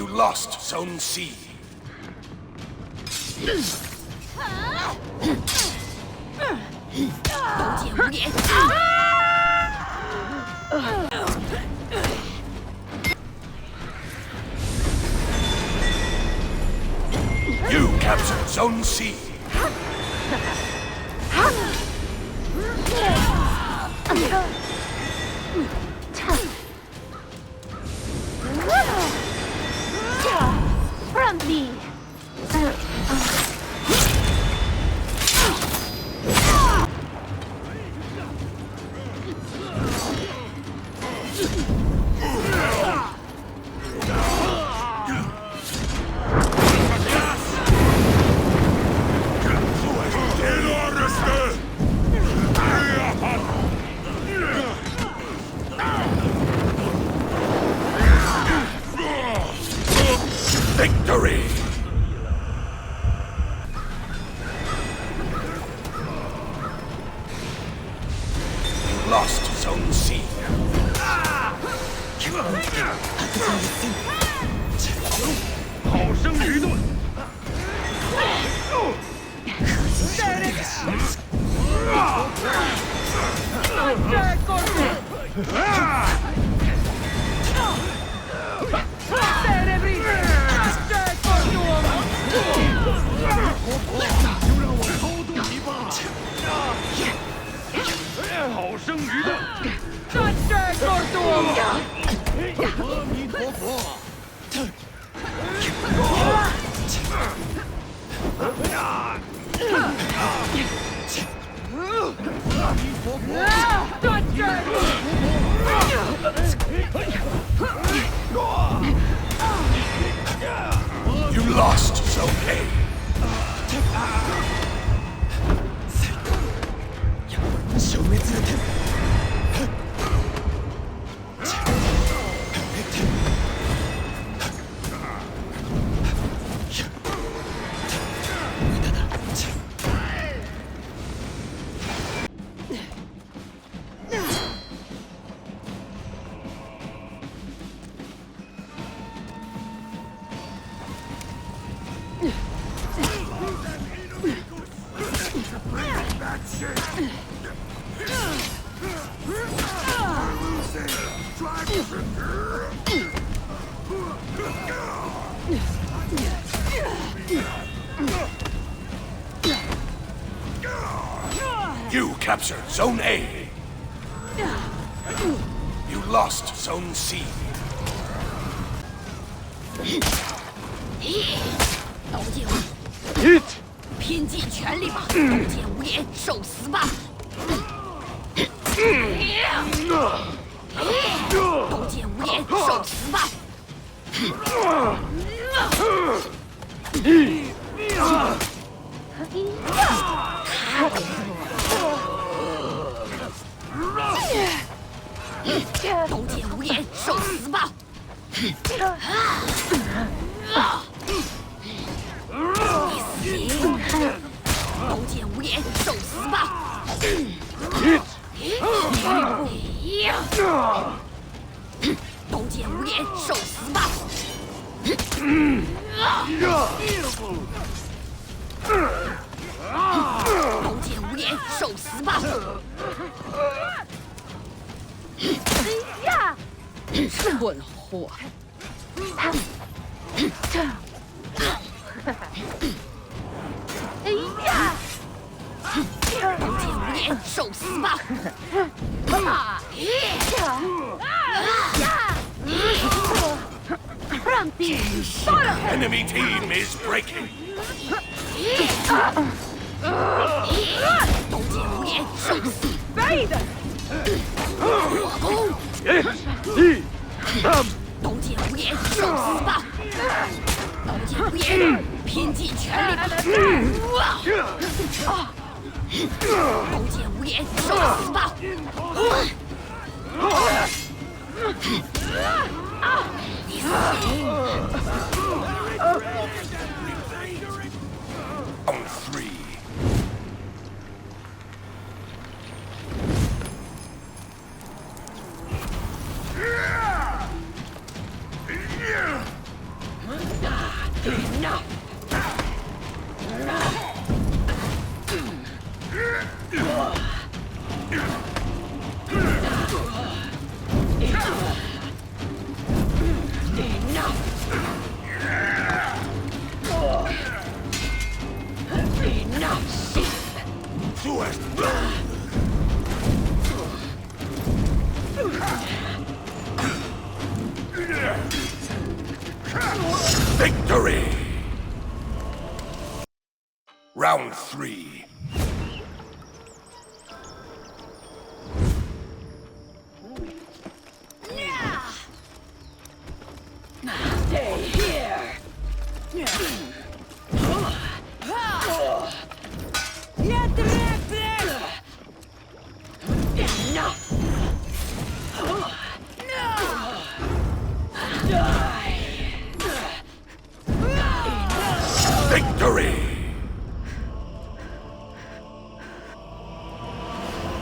lost Zone C. 刀剑无眼。You captured Zone C. From me. Victory! Lost Zone C. 好生愚钝！就让我偷渡一把！好生愚钝！阿弥陀佛！ You lost Zone A. You captured Zone A. You lost Zone C. 刀剑拼尽全力吧！刀剑无眼，受死吧！刀剑无眼，受死吧！刀剑无眼，受死吧！你死！刀剑无眼，受死吧！刀剑无眼，受死吧！刀剑无眼，受死吧！蠢货！刀剑无眼，受死吧！ From me. Enemy team is breaking. 刀剑无眼，受死！火攻！刀剑无眼，受死吧！刀剑无眼，拼尽全力吧！刀剑无眼，受死吧！你死Round 3. Victory! Round 3. Stay here. Я трек. Enough. No.